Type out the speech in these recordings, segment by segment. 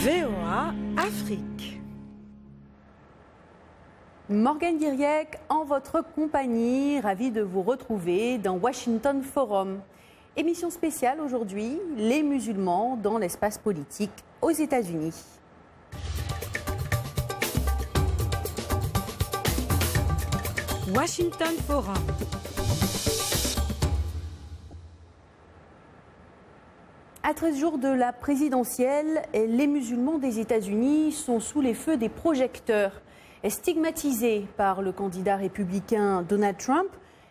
VOA Afrique. Morgane Diriec en votre compagnie, ravie de vous retrouver dans Washington Forum. Émission spéciale aujourd'hui, les musulmans dans l'espace politique aux États-Unis. Washington Forum. À 13 jours de la présidentielle, les musulmans des États-Unis sont sous les feux des projecteurs. Stigmatisés par le candidat républicain Donald Trump,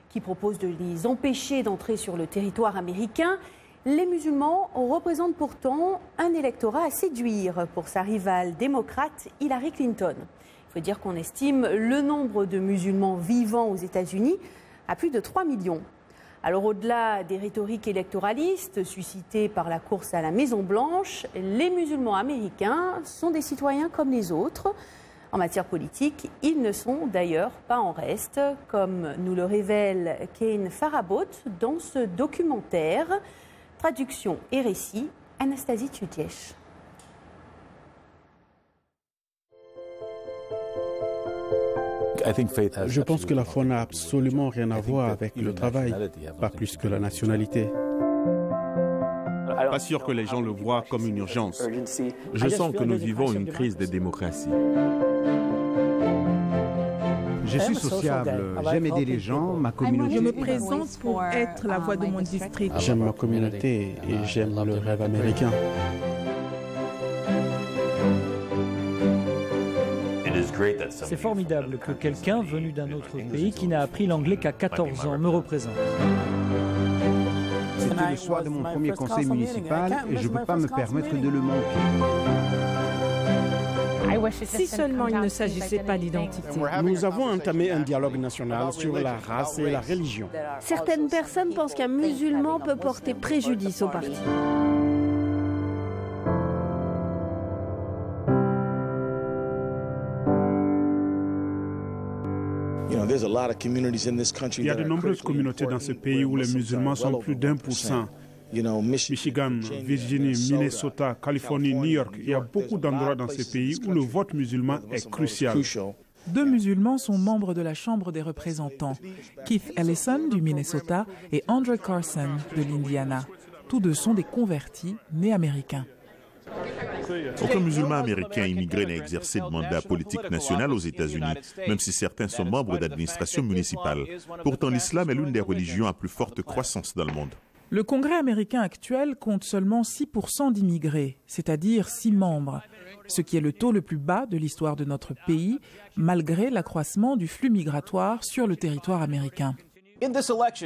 qui propose de les empêcher d'entrer sur le territoire américain, les musulmans représentent pourtant un électorat à séduire pour sa rivale démocrate Hillary Clinton. Il faut dire qu'on estime le nombre de musulmans vivant aux États-Unis à plus de 3 millions. Alors au-delà des rhétoriques électoralistes suscitées par la course à la Maison-Blanche, les musulmans américains sont des citoyens comme les autres. En matière politique, ils ne sont d'ailleurs pas en reste, comme nous le révèle Kane Farabot dans ce documentaire. Traduction et récit, Anastasie Tutiech. Je pense que la foi n'a absolument rien à voir avec le travail, pas plus que la nationalité. Pas sûr que les gens le voient comme une urgence. Je sens que nous vivons une crise de démocratie. Je suis sociable, j'aime aider les gens, ma communauté. Je me présente pour être la voix de mon district. J'aime ma communauté et j'aime le rêve américain. C'est formidable que quelqu'un venu d'un autre pays qui n'a appris l'anglais qu'à 14 ans me représente. C'était le soir de mon premier conseil municipal et je ne peux pas me permettre de le manquer. Si seulement il ne s'agissait pas d'identité. Nous avons entamé un dialogue national sur la race et la religion. Certaines personnes pensent qu'un musulman peut porter préjudice au parti. Il y a de nombreuses communautés dans ce pays où les musulmans sont plus d'1%. Michigan, Virginie, Minnesota, Californie, New York. Il y a beaucoup d'endroits dans ces pays où le vote musulman est crucial. 2 musulmans sont membres de la Chambre des représentants, Keith Ellison du Minnesota et Andre Carson de l'Indiana. Tous deux sont des convertis nés américains. Aucun musulman américain immigré n'a exercé de mandat politique national aux États-Unis, même si certains sont membres d'administration municipale. Pourtant, l'islam est l'une des religions à plus forte croissance dans le monde. Le Congrès américain actuel compte seulement 6% d'immigrés, c'est-à-dire 6 membres, ce qui est le taux le plus bas de l'histoire de notre pays, malgré l'accroissement du flux migratoire sur le territoire américain.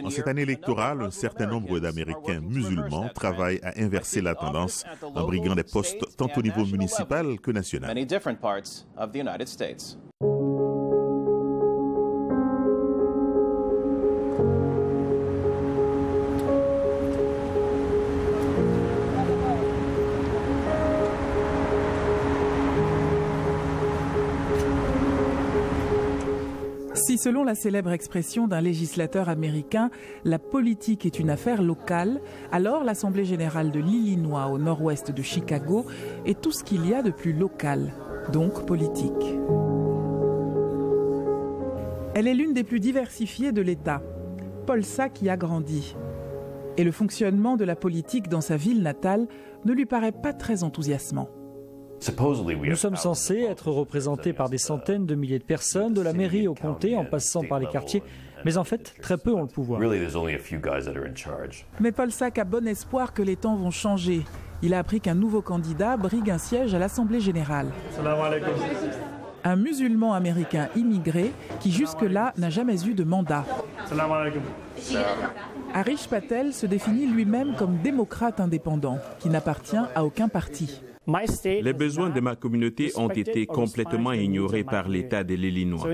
En cette année électorale, un certain nombre d'Américains musulmans travaillent à inverser la tendance en briguant des postes tant au niveau municipal que national. Si, selon la célèbre expression d'un législateur américain, la politique est une affaire locale, alors l'Assemblée générale de l'Illinois au nord-ouest de Chicago est tout ce qu'il y a de plus local, donc politique. Elle est l'une des plus diversifiées de l'État. Paul Sack y a grandi. Et le fonctionnement de la politique dans sa ville natale ne lui paraît pas très enthousiasmant. Nous sommes censés être représentés par des centaines de milliers de personnes, de la mairie au comté, en passant par les quartiers. Mais en fait, très peu ont le pouvoir. Mais Paul Sack a bon espoir que les temps vont changer. Il a appris qu'un nouveau candidat brigue un siège à l'Assemblée générale. Un musulman américain immigré qui jusque-là n'a jamais eu de mandat. Harish Patel se définit lui-même comme démocrate indépendant, qui n'appartient à aucun parti. Les besoins de ma communauté ont été complètement ignorés par l'État de l'Illinois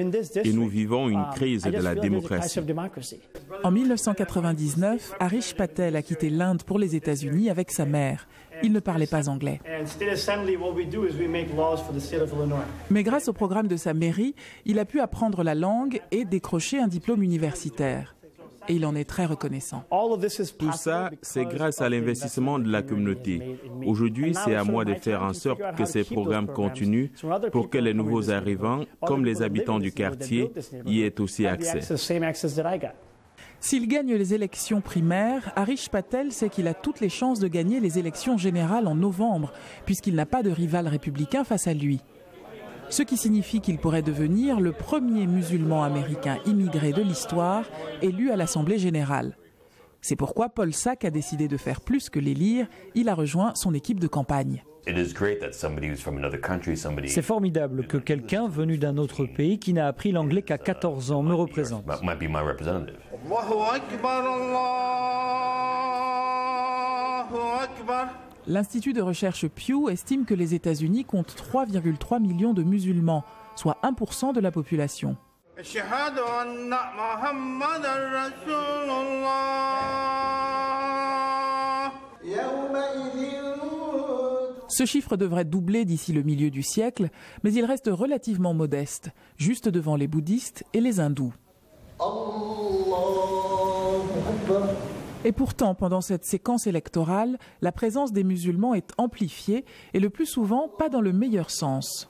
et nous vivons une crise de la démocratie. En 1999, Harish Patel a quitté l'Inde pour les États-Unis avec sa mère. Il ne parlait pas anglais. Mais grâce au programme de sa mairie, il a pu apprendre la langue et décrocher un diplôme universitaire. et il en est très reconnaissant. Tout ça, c'est grâce à l'investissement de la communauté. Aujourd'hui, c'est à moi de faire en sorte que ces programmes continuent pour que les nouveaux arrivants, comme les habitants du quartier, y aient aussi accès. S'il gagne les élections primaires, Harish Patel sait qu'il a toutes les chances de gagner les élections générales en novembre, puisqu'il n'a pas de rival républicain face à lui. Ce qui signifie qu'il pourrait devenir le premier musulman américain immigré de l'histoire élu à l'Assemblée générale. C'est pourquoi Paul Sack a décidé de faire plus que l'élire, il a rejoint son équipe de campagne. C'est formidable que quelqu'un venu d'un autre pays qui n'a appris l'anglais qu'à 14 ans me représente. L'Institut de recherche Pew estime que les États-Unis comptent 3,3 millions de musulmans, soit 1% de la population. Ce chiffre devrait doubler d'ici le milieu du siècle, mais il reste relativement modeste, juste devant les bouddhistes et les hindous. Et pourtant, pendant cette séquence électorale, la présence des musulmans est amplifiée et le plus souvent pas dans le meilleur sens.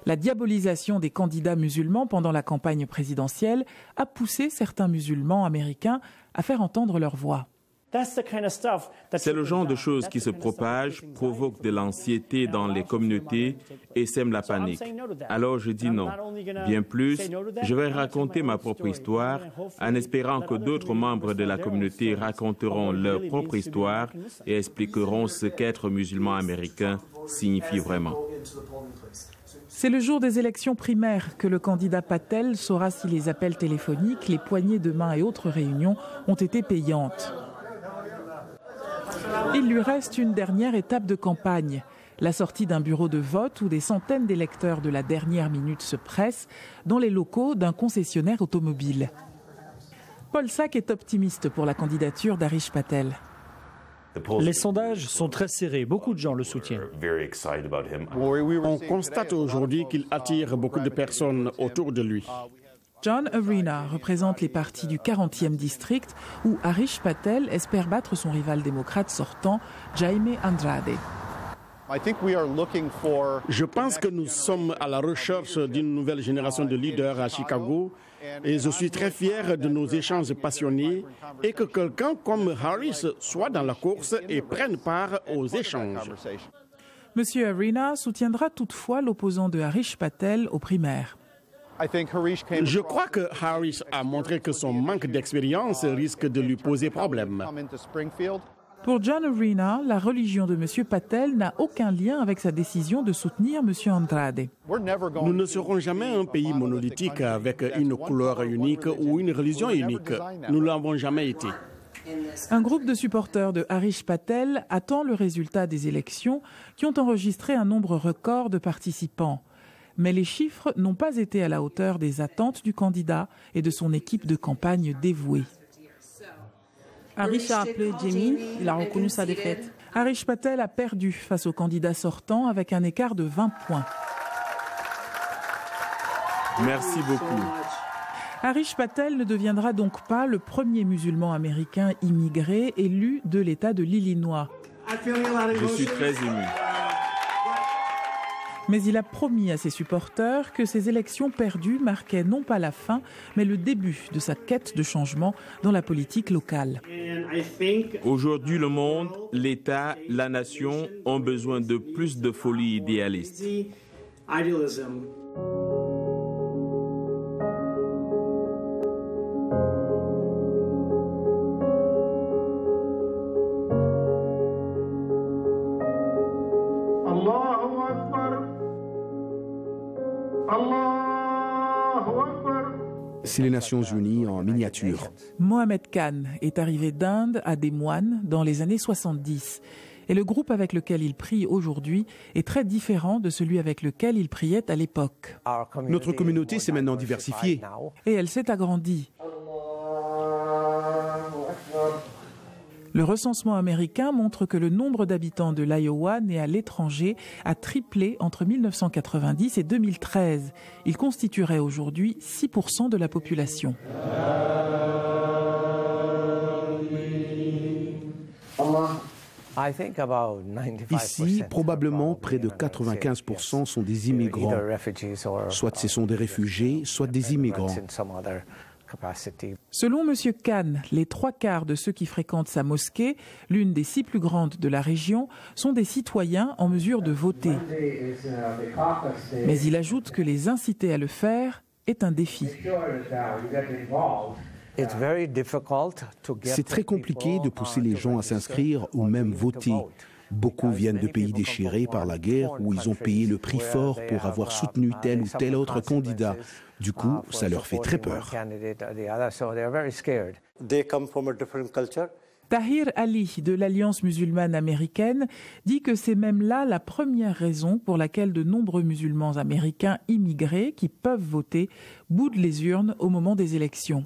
La diabolisation des candidats musulmans pendant la campagne présidentielle a poussé certains musulmans américains à faire entendre leur voix. C'est le genre de choses qui se propagent, provoquent de l'anxiété dans les communautés et sèment la panique. Alors je dis non. Bien plus, je vais raconter ma propre histoire en espérant que d'autres membres de la communauté raconteront leur propre histoire et expliqueront ce qu'être musulman américain signifie vraiment. C'est le jour des élections primaires que le candidat Patel saura si les appels téléphoniques, les poignées de main et autres réunions ont été payantes. Il lui reste une dernière étape de campagne, la sortie d'un bureau de vote où des centaines d'électeurs de la dernière minute se pressent dans les locaux d'un concessionnaire automobile. Paul Sack est optimiste pour la candidature d'Harish Patel. Les sondages sont très serrés, beaucoup de gens le soutiennent. On constate aujourd'hui qu'il attire beaucoup de personnes autour de lui. John Arena représente les partis du 40e district où Harish Patel espère battre son rival démocrate sortant, Jaime Andrade. Je pense que nous sommes à la recherche d'une nouvelle génération de leaders à Chicago et je suis très fier de nos échanges passionnés et que quelqu'un comme Harris soit dans la course et prenne part aux échanges. Monsieur Arena soutiendra toutefois l'opposant de Harish Patel aux primaires. Je crois que Harris a montré que son manque d'expérience risque de lui poser problème. Pour John Arena, la religion de M. Patel n'a aucun lien avec sa décision de soutenir M. Andrade. Nous ne serons jamais un pays monolithique avec une couleur unique ou une religion unique. Nous ne l'avons jamais été. Un groupe de supporters de Harish Patel attend le résultat des élections qui ont enregistré un nombre record de participants. Mais les chiffres n'ont pas été à la hauteur des attentes du candidat et de son équipe de campagne dévouée. Harish a appelé Jaime, il a reconnu sa défaite. Harish Patel a perdu face au candidat sortant avec un écart de 20 points. Merci beaucoup. Harish Patel ne deviendra donc pas le premier musulman américain immigré élu de l'État de l'Illinois. Je suis très ému. Mais il a promis à ses supporters que ces élections perdues marquaient non pas la fin, mais le début de sa quête de changement dans la politique locale. Aujourd'hui, le monde, l'État, la nation ont besoin de plus de folie idéaliste. C'est les Nations Unies en miniature. Mohamed Khan est arrivé d'Inde à Des Moines dans les années 70. Et le groupe avec lequel il prie aujourd'hui est très différent de celui avec lequel il priait à l'époque. Notre communauté s'est maintenant diversifiée. Et elle s'est agrandie. Le recensement américain montre que le nombre d'habitants de l'Iowa nés à l'étranger a triplé entre 1990 et 2013. Il constituerait aujourd'hui 6% de la population. Ici, probablement près de 95% sont des immigrants. Soit ce sont des réfugiés, soit des immigrants. Selon M. Khan, les 3/4 de ceux qui fréquentent sa mosquée, l'une des 6 plus grandes de la région, sont des citoyens en mesure de voter. Mais il ajoute que les inciter à le faire est un défi. C'est très compliqué de pousser les gens à s'inscrire ou même voter. Beaucoup viennent de pays déchirés par la guerre où ils ont payé le prix fort pour avoir soutenu tel ou tel autre candidat. Du coup, ça leur fait très peur. Tahir Ali de l'Alliance musulmane américaine dit que c'est même là la première raison pour laquelle de nombreux musulmans américains immigrés qui peuvent voter boudent les urnes au moment des élections.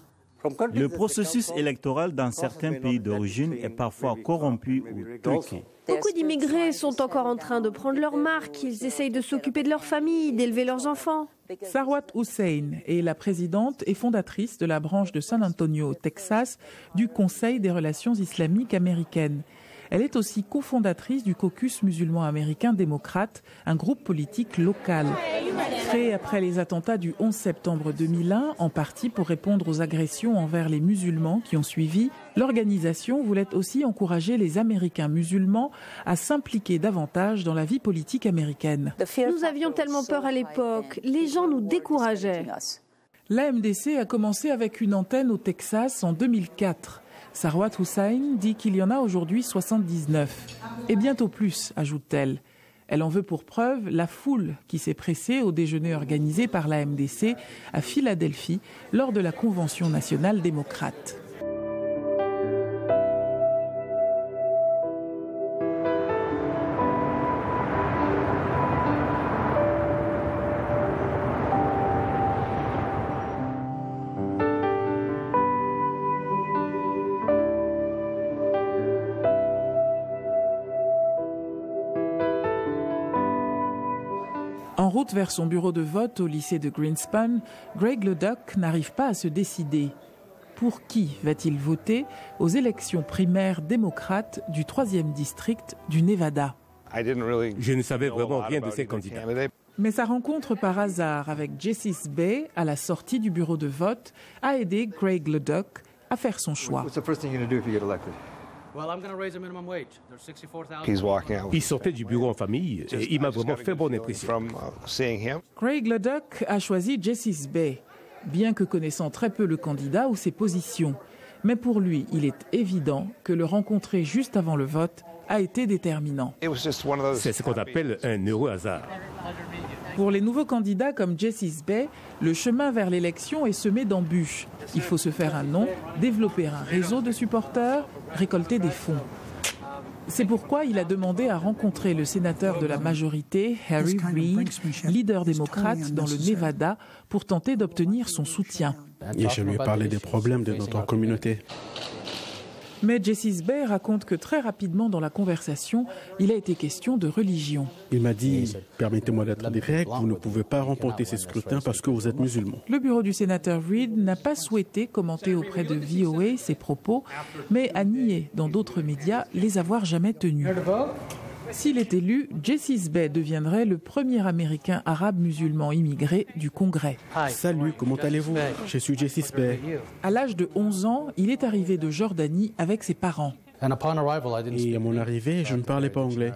Le processus électoral dans certains pays d'origine est parfois corrompu ou truqué. Beaucoup d'immigrés sont encore en train de prendre leur marque. Ils essayent de s'occuper de leur famille, d'élever leurs enfants. Sarwat Hussein est la présidente et fondatrice de la branche de San Antonio, au Texas, du Conseil des relations islamiques américaines. Elle est aussi cofondatrice du caucus musulman américain démocrate, un groupe politique local. Créé après les attentats du 11 septembre 2001, en partie pour répondre aux agressions envers les musulmans qui ont suivi, l'organisation voulait aussi encourager les Américains musulmans à s'impliquer davantage dans la vie politique américaine. Nous avions tellement peur à l'époque, les gens nous décourageaient. L'AMDC a commencé avec une antenne au Texas en 2004. Sarwat Hussein dit qu'il y en a aujourd'hui 79. Et bientôt plus, ajoute-t-elle. Elle en veut pour preuve la foule qui s'est pressée au déjeuner organisé par la MDC à Philadelphie lors de la Convention nationale démocrate. En route vers son bureau de vote au lycée de Greenspan, Greg Leduc n'arrive pas à se décider. Pour qui va-t-il voter aux élections primaires démocrates du 3e district du Nevada? Je ne savais vraiment rien de ces candidats. Mais sa rencontre par hasard avec Jessis Bay à la sortie du bureau de vote a aidé Greg Leduc à faire son choix. Il sortait du bureau en famille et il m'a vraiment fait bonne impression. Greg Leduc a choisi Jessis Bay, bien que connaissant très peu le candidat ou ses positions. Mais pour lui, il est évident que le rencontrer juste avant le vote a été déterminant. C'est ce qu'on appelle un heureux hasard. Pour les nouveaux candidats comme Jessis Bay, le chemin vers l'élection est semé d'embûches. Il faut se faire un nom, développer un réseau de supporters, récolter des fonds. C'est pourquoi il a demandé à rencontrer le sénateur de la majorité, Harry Reid, leader démocrate dans le Nevada, pour tenter d'obtenir son soutien. Et je lui ai parlé des problèmes de notre communauté. Mais Jessis Bay raconte que très rapidement dans la conversation, il a été question de religion. Il m'a dit « Permettez-moi d'être direct, vous ne pouvez pas remporter ces scrutins parce que vous êtes musulman. » Le bureau du sénateur Reid n'a pas souhaité commenter auprès de VOA ses propos, mais a nié dans d'autres médias les avoir jamais tenus. S'il est élu, Jessis Bay deviendrait le premier Américain arabe musulman immigré du Congrès. Salut, comment allez-vous? Je suis Jessis Bay. À l'âge de 11 ans, il est arrivé de Jordanie avec ses parents. Et à mon arrivée, je ne parlais pas anglais.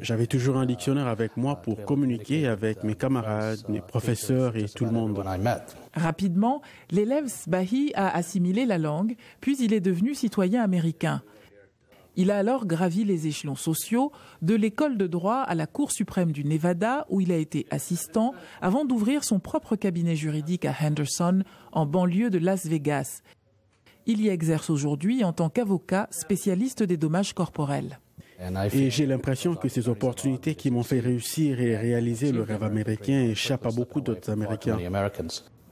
J'avais toujours un dictionnaire avec moi pour communiquer avec mes camarades, mes professeurs et tout le monde. Rapidement, l'élève Sbahi a assimilé la langue, puis il est devenu citoyen américain. Il a alors gravi les échelons sociaux, de l'école de droit à la Cour suprême du Nevada, où il a été assistant, avant d'ouvrir son propre cabinet juridique à Henderson, en banlieue de Las Vegas. Il y exerce aujourd'hui en tant qu'avocat spécialiste des dommages corporels. Et j'ai l'impression que ces opportunités qui m'ont fait réussir et réaliser le rêve américain échappent à beaucoup d'autres Américains.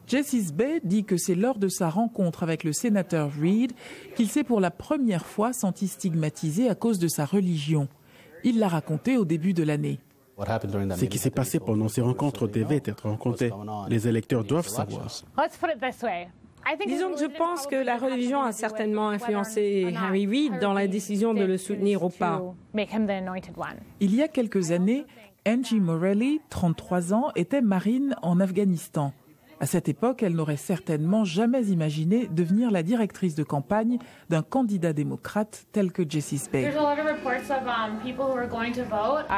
Jessis Bay dit que c'est lors de sa rencontre avec le sénateur Reid qu'il s'est pour la première fois senti stigmatisé à cause de sa religion. Il l'a raconté au début de l'année. Ce qui s'est passé pendant ces rencontres devait être raconté. Les électeurs doivent savoir. Disons que je pense que la religion a certainement influencé Harry Reid dans la décision de le soutenir ou pas. Il y a quelques années, Angie Morelli, 33 ans, était marine en Afghanistan. À cette époque, elle n'aurait certainement jamais imaginé devenir la directrice de campagne d'un candidat démocrate tel que Jessie Bay.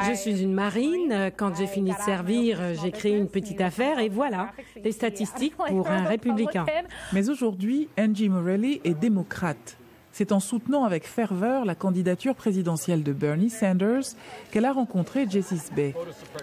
Je suis une marine. Quand j'ai fini de servir, j'ai créé une petite affaire et voilà, les statistiques pour un républicain. Mais aujourd'hui, Angie Morelli est démocrate. C'est en soutenant avec ferveur la candidature présidentielle de Bernie Sanders qu'elle a rencontré Jessie Bay.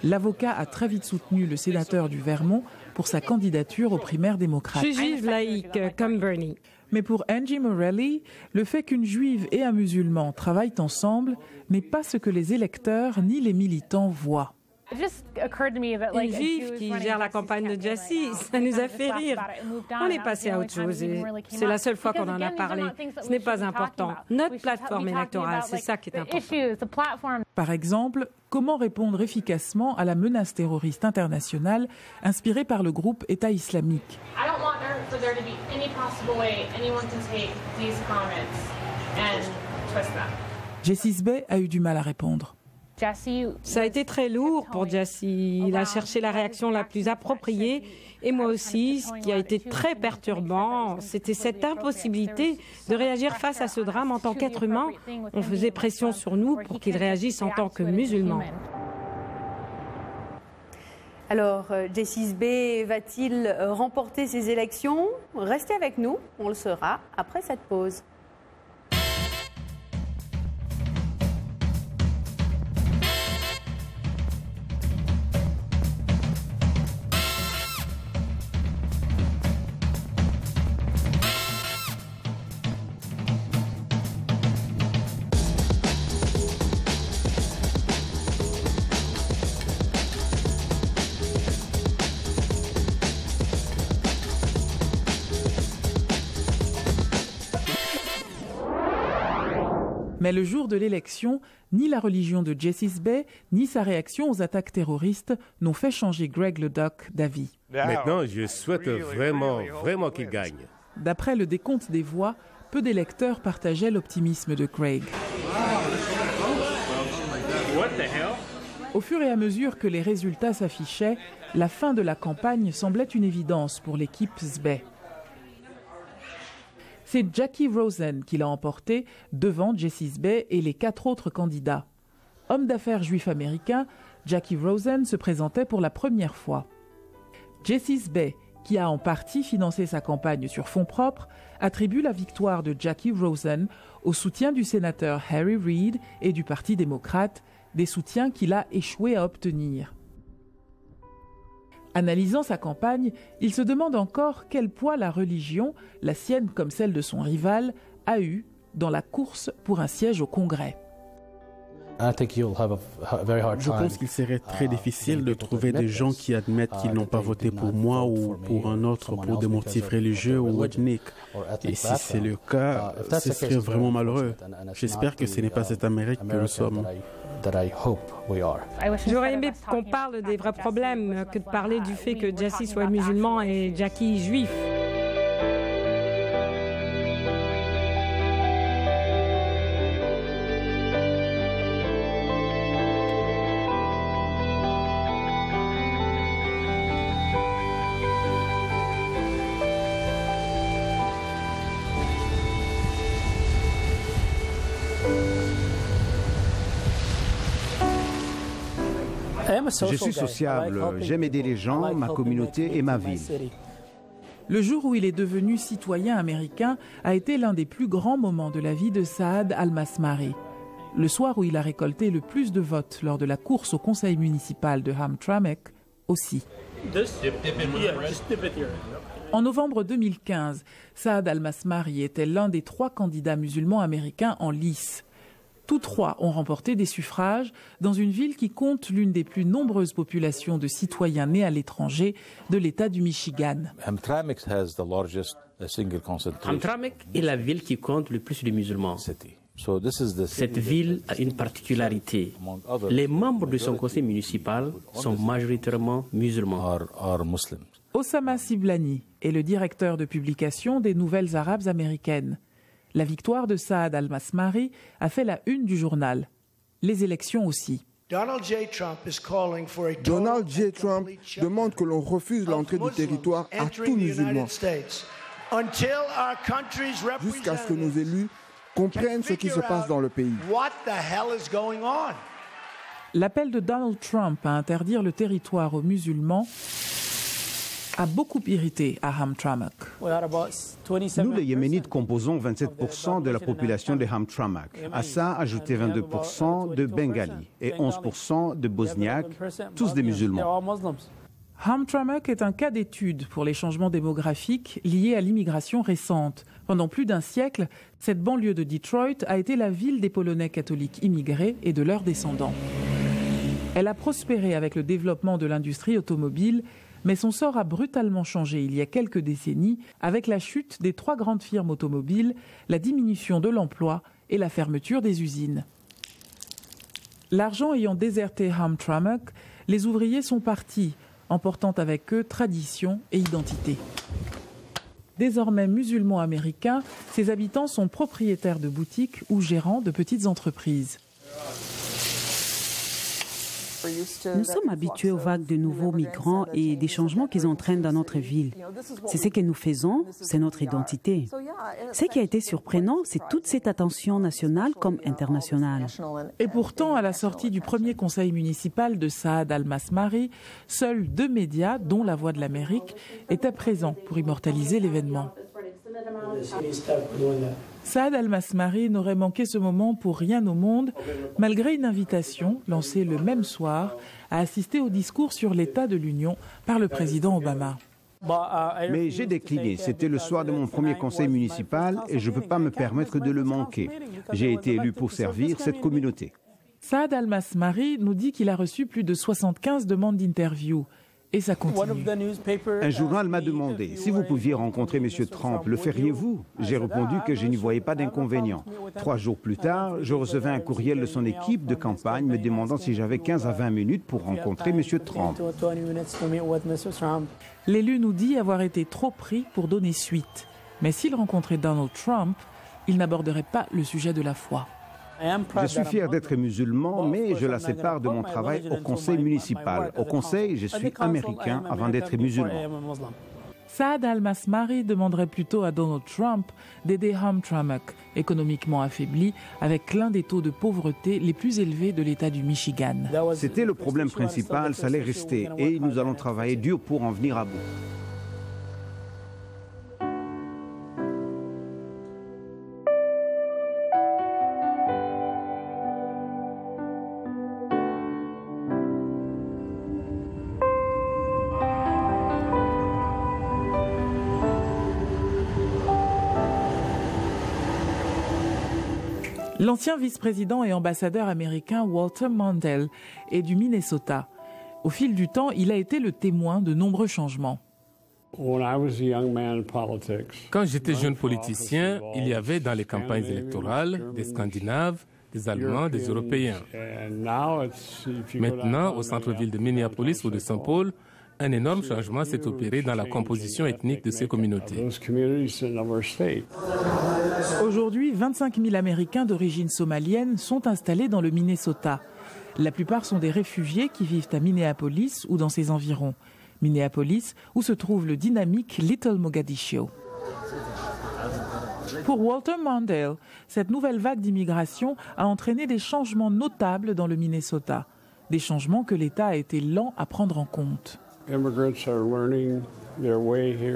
L'avocat a très vite soutenu le sénateur du Vermont pour sa candidature aux primaires démocrates. Je suis juive laïque, comme Bernie. Mais pour Angie Morelli, le fait qu'une juive et un musulman travaillent ensemble n'est pas ce que les électeurs ni les militants voient. Une juive qui gère la campagne de Jessie, ça nous a fait rire. On est passé à autre chose et c'est la seule fois qu'on en a parlé. Ce n'est pas important. Notre plateforme électorale, c'est ça qui est important. Par exemple, comment répondre efficacement à la menace terroriste internationale inspirée par le groupe État islamique. Jessie Bay a eu du mal à répondre. Ça a été très lourd pour Jessie. Il a cherché la réaction la plus appropriée et moi aussi. Ce qui a été très perturbant, c'était cette impossibilité de réagir face à ce drame en tant qu'être humain. On faisait pression sur nous pour qu'il réagisse en tant que musulman. Alors, Jessie Bay va-t-il remporter ces élections? Restez avec nous, on le saura après cette pause. Mais le jour de l'élection, ni la religion de Jessie Bay, ni sa réaction aux attaques terroristes n'ont fait changer Greg Leduc d'avis. Maintenant, je souhaite vraiment qu'il gagne. D'après le décompte des voix, peu d'électeurs partageaient l'optimisme de Greg. Au fur et à mesure que les résultats s'affichaient, la fin de la campagne semblait une évidence pour l'équipe Bay. C'est Jackie Rosen qui l'a emporté devant Jessie Bay et les 4 autres candidats. Homme d'affaires juif américain, Jackie Rosen se présentait pour la première fois. Jessie Bay, qui a en partie financé sa campagne sur fonds propres, attribue la victoire de Jackie Rosen au soutien du sénateur Harry Reid et du Parti démocrate, des soutiens qu'il a échoué à obtenir. Analysant sa campagne, il se demande encore quel poids la religion, la sienne comme celle de son rival, a eu dans la course pour un siège au Congrès. Je pense qu'il serait très difficile de trouver des gens qui admettent qu'ils n'ont pas voté pour moi ou pour un autre pour des motifs religieux ou ethniques. Et si c'est le cas, ce serait vraiment malheureux. J'espère que ce n'est pas cette Amérique que nous sommes. J'aurais aimé qu'on parle des vrais problèmes que de parler du fait que Jessie soit musulman et Jackie juif. Je suis sociable, j'aime aider les gens, ma communauté et ma ville. Le jour où il est devenu citoyen américain a été l'un des plus grands moments de la vie de Saad Al-Masmari. Le soir où il a récolté le plus de votes lors de la course au conseil municipal de Hamtramck aussi. En novembre 2015, Saad Al-Masmari était l'un des 3 candidats musulmans américains en lice. Tous 3 ont remporté des suffrages dans une ville qui compte l'une des plus nombreuses populations de citoyens nés à l'étranger de l'État du Michigan. Hamtramck est la ville qui compte le plus de musulmans. Cette ville a une particularité. Les membres de son conseil municipal sont majoritairement musulmans. Osama Siblani est le directeur de publication des Nouvelles Arabes américaines. La victoire de Saad al-Masmari a fait la une du journal. Les élections aussi. Donald J. Trump demande que l'on refuse l'entrée du territoire à tout musulman, jusqu'à ce que nos élus comprennent ce qui se passe dans le pays. L'appel de Donald Trump à interdire le territoire aux musulmans a beaucoup irrité Hamtramck. Nous, les Yéménites, composons 27% de la population de Hamtramck. À ça, ajoutez 22% de Bengali et 11% de Bosniaques, tous des musulmans. Hamtramck est un cas d'étude pour les changements démographiques liés à l'immigration récente. Pendant plus d'un siècle, cette banlieue de Detroit a été la ville des Polonais catholiques immigrés et de leurs descendants. Elle a prospéré avec le développement de l'industrie automobile, mais son sort a brutalement changé il y a quelques décennies avec la chute des 3 grandes firmes automobiles, la diminution de l'emploi et la fermeture des usines. L'argent ayant déserté Hamtramck, les ouvriers sont partis, emportant avec eux tradition et identité. Désormais musulmans américains, ces habitants sont propriétaires de boutiques ou gérants de petites entreprises. Nous sommes habitués aux vagues de nouveaux migrants et des changements qu'ils entraînent dans notre ville. C'est ce que nous faisons, c'est notre identité. Ce qui a été surprenant, c'est toute cette attention nationale comme internationale. Et pourtant, à la sortie du premier conseil municipal de Saad al-Masmari, seuls 2 médias, dont La Voix de l'Amérique, étaient présents pour immortaliser l'événement. Saad al-Masmari n'aurait manqué ce moment pour rien au monde, malgré une invitation lancée le même soir à assister au discours sur l'état de l'Union par le président Obama. Mais j'ai décliné. C'était le soir de mon premier conseil municipal et je ne peux pas me permettre de le manquer. J'ai été élu pour servir cette communauté. Saad al-Masmari nous dit qu'il a reçu plus de 75 demandes d'interview. Et ça continue. Un journal m'a demandé si vous pouviez rencontrer M. Trump, le feriez-vous? J'ai répondu que je n'y voyais pas d'inconvénient. 3 jours plus tard, je recevais un courriel de son équipe de campagne me demandant si j'avais 15 à 20 minutes pour rencontrer M. Trump. L'élu nous dit avoir été trop pris pour donner suite. Mais s'il rencontrait Donald Trump, il n'aborderait pas le sujet de la foi. Je suis fier d'être musulman, mais je la sépare de mon travail au conseil municipal. Au conseil, je suis américain avant d'être musulman. Saad al-Masmari demanderait plutôt à Donald Trump d'aider Hamtramck, économiquement affaibli, avec l'un des taux de pauvreté les plus élevés de l'État du Michigan. C'était le problème principal, ça allait rester, et nous allons travailler dur pour en venir à bout. L'ancien vice-président et ambassadeur américain Walter Mondale est du Minnesota. Au fil du temps, il a été le témoin de nombreux changements. Quand j'étais jeune politicien, il y avait dans les campagnes électorales des Scandinaves, des Allemands, des Européens. Maintenant, au centre-ville de Minneapolis ou de Saint-Paul, un énorme changement s'est opéré dans la composition ethnique de ces communautés. Aujourd'hui, 25 000 Américains d'origine somalienne sont installés dans le Minnesota. La plupart sont des réfugiés qui vivent à Minneapolis ou dans ses environs. Minneapolis, où se trouve le dynamique Little Mogadiscio. Pour Walter Mondale, cette nouvelle vague d'immigration a entraîné des changements notables dans le Minnesota. Des changements que l'État a été lent à prendre en compte.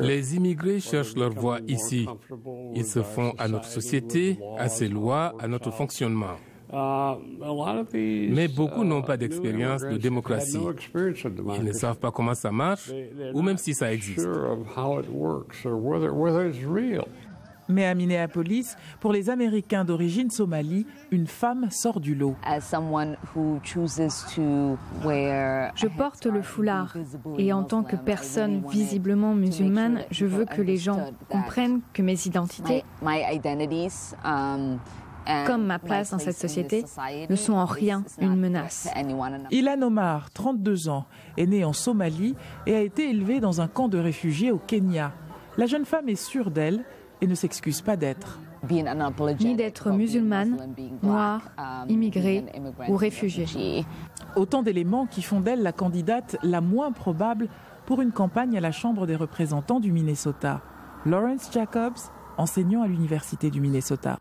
Les immigrés cherchent leur voie ici. Ils se font à notre société, à ses lois, à notre fonctionnement. Mais beaucoup n'ont pas d'expérience de démocratie. Ils ne savent pas comment ça marche, ou même si ça existe. Mais à Minneapolis, pour les Américains d'origine somalie, une femme sort du lot. Je porte le foulard et en tant que personne visiblement musulmane, je veux que les gens comprennent que mes identités comme ma place dans cette société, ne sont en rien une menace. Ilhan Omar, 32 ans, est née en Somalie et a été élevée dans un camp de réfugiés au Kenya. La jeune femme est sûre d'elle et ne s'excuse pas d'être. Ni d'être musulmane, noire, immigrée ou réfugiée. Autant d'éléments qui font d'elle la candidate la moins probable pour une campagne à la Chambre des représentants du Minnesota. Lawrence Jacobs, enseignant à l'Université du Minnesota.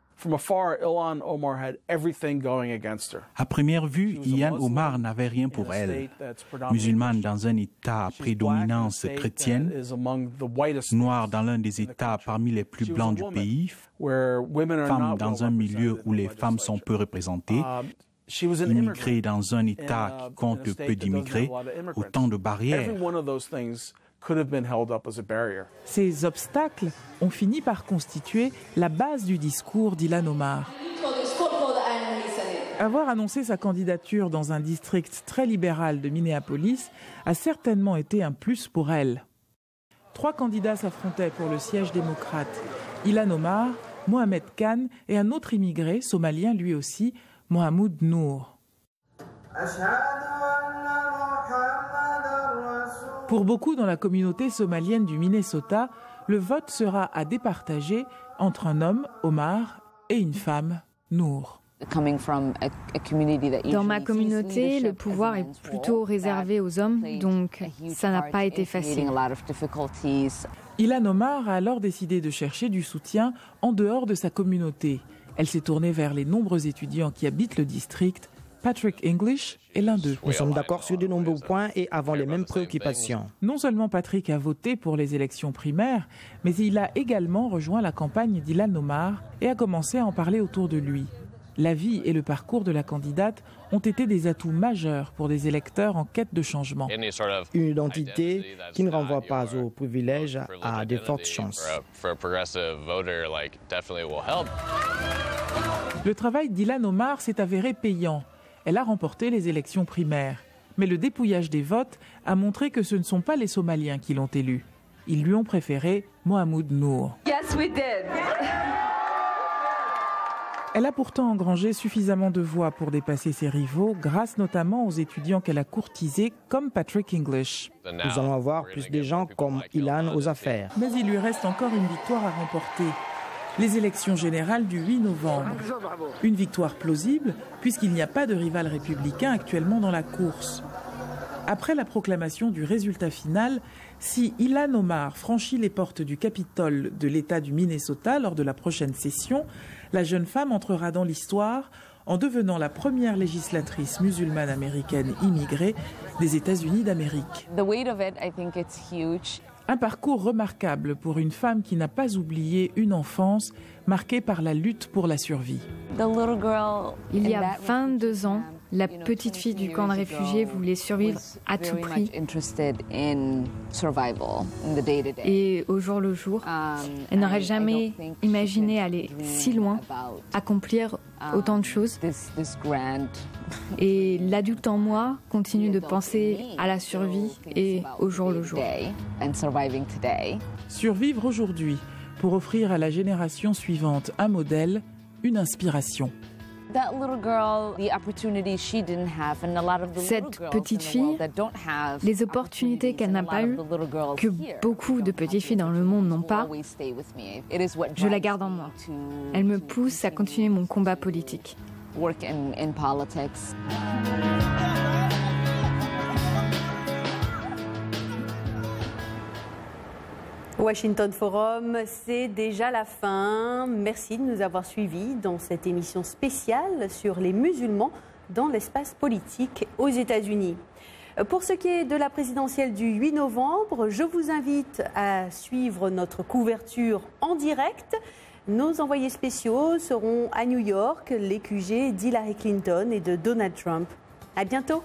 À première vue, Ilhan Omar n'avait rien pour elle. Musulmane dans un État à prédominance chrétienne, noire dans l'un des États parmi les plus blancs du pays, femme dans un milieu où les femmes sont peu représentées, immigrée dans un État qui compte peu d'immigrés, autant de barrières. Ces obstacles ont fini par constituer la base du discours d'Ilhan Omar. Avoir annoncé sa candidature dans un district très libéral de Minneapolis a certainement été un plus pour elle. 3 candidats s'affrontaient pour le siège démocrate. Ilhan Omar, Mohamed Khan et un autre immigré, somalien lui aussi, Mohamed Noor. Pour beaucoup dans la communauté somalienne du Minnesota, le vote sera à départager entre un homme, Omar, et une femme, Noor. Dans ma communauté, le pouvoir est plutôt réservé aux hommes, donc ça n'a pas été facile. Ilhan Omar a alors décidé de chercher du soutien en dehors de sa communauté. Elle s'est tournée vers les nombreux étudiants qui habitent le district. Patrick English est l'un d'eux. Nous sommes d'accord sur de nombreux points et avons les mêmes préoccupations. Non seulement Patrick a voté pour les élections primaires, mais il a également rejoint la campagne d'Ilhan Omar et a commencé à en parler autour de lui. La vie et le parcours de la candidate ont été des atouts majeurs pour des électeurs en quête de changement. Une identité qui ne renvoie pas aux privilèges à de fortes chances. Le travail d'Ilhan Omar s'est avéré payant. Elle a remporté les élections primaires. Mais le dépouillage des votes a montré que ce ne sont pas les Somaliens qui l'ont élue. Ils lui ont préféré Mohamed Noor. Yes, we did. Elle a pourtant engrangé suffisamment de voix pour dépasser ses rivaux, grâce notamment aux étudiants qu'elle a courtisés, comme Patrick English. Nous allons avoir plus de gens comme Ilhan aux affaires. Mais il lui reste encore une victoire à remporter. Les élections générales du 8 novembre. Une victoire plausible, puisqu'il n'y a pas de rival républicain actuellement dans la course. Après la proclamation du résultat final, si Ilhan Omar franchit les portes du Capitole de l'État du Minnesota lors de la prochaine session, la jeune femme entrera dans l'histoire en devenant la première législatrice musulmane américaine immigrée des États-Unis d'Amérique. Un parcours remarquable pour une femme qui n'a pas oublié une enfance marquée par la lutte pour la survie. Il y a 22 ans, la petite fille du camp de réfugiés voulait survivre à tout prix. Et au jour le jour, elle n'aurait jamais imaginé aller si loin, accomplir autant de choses. Et l'adulte en moi continue de penser à la survie et au jour le jour. Survivre aujourd'hui pour offrir à la génération suivante un modèle, une inspiration. Cette petite fille, les opportunités qu'elle n'a pas eues, que beaucoup de petites filles dans le monde n'ont pas, je la garde en moi. Elle me pousse à continuer mon combat politique. Washington Forum, c'est déjà la fin. Merci de nous avoir suivis dans cette émission spéciale sur les musulmans dans l'espace politique aux États-Unis. Pour ce qui est de la présidentielle du 8 novembre, je vous invite à suivre notre couverture en direct. Nos envoyés spéciaux seront à New York, les QG d'Hillary Clinton et de Donald Trump. À bientôt.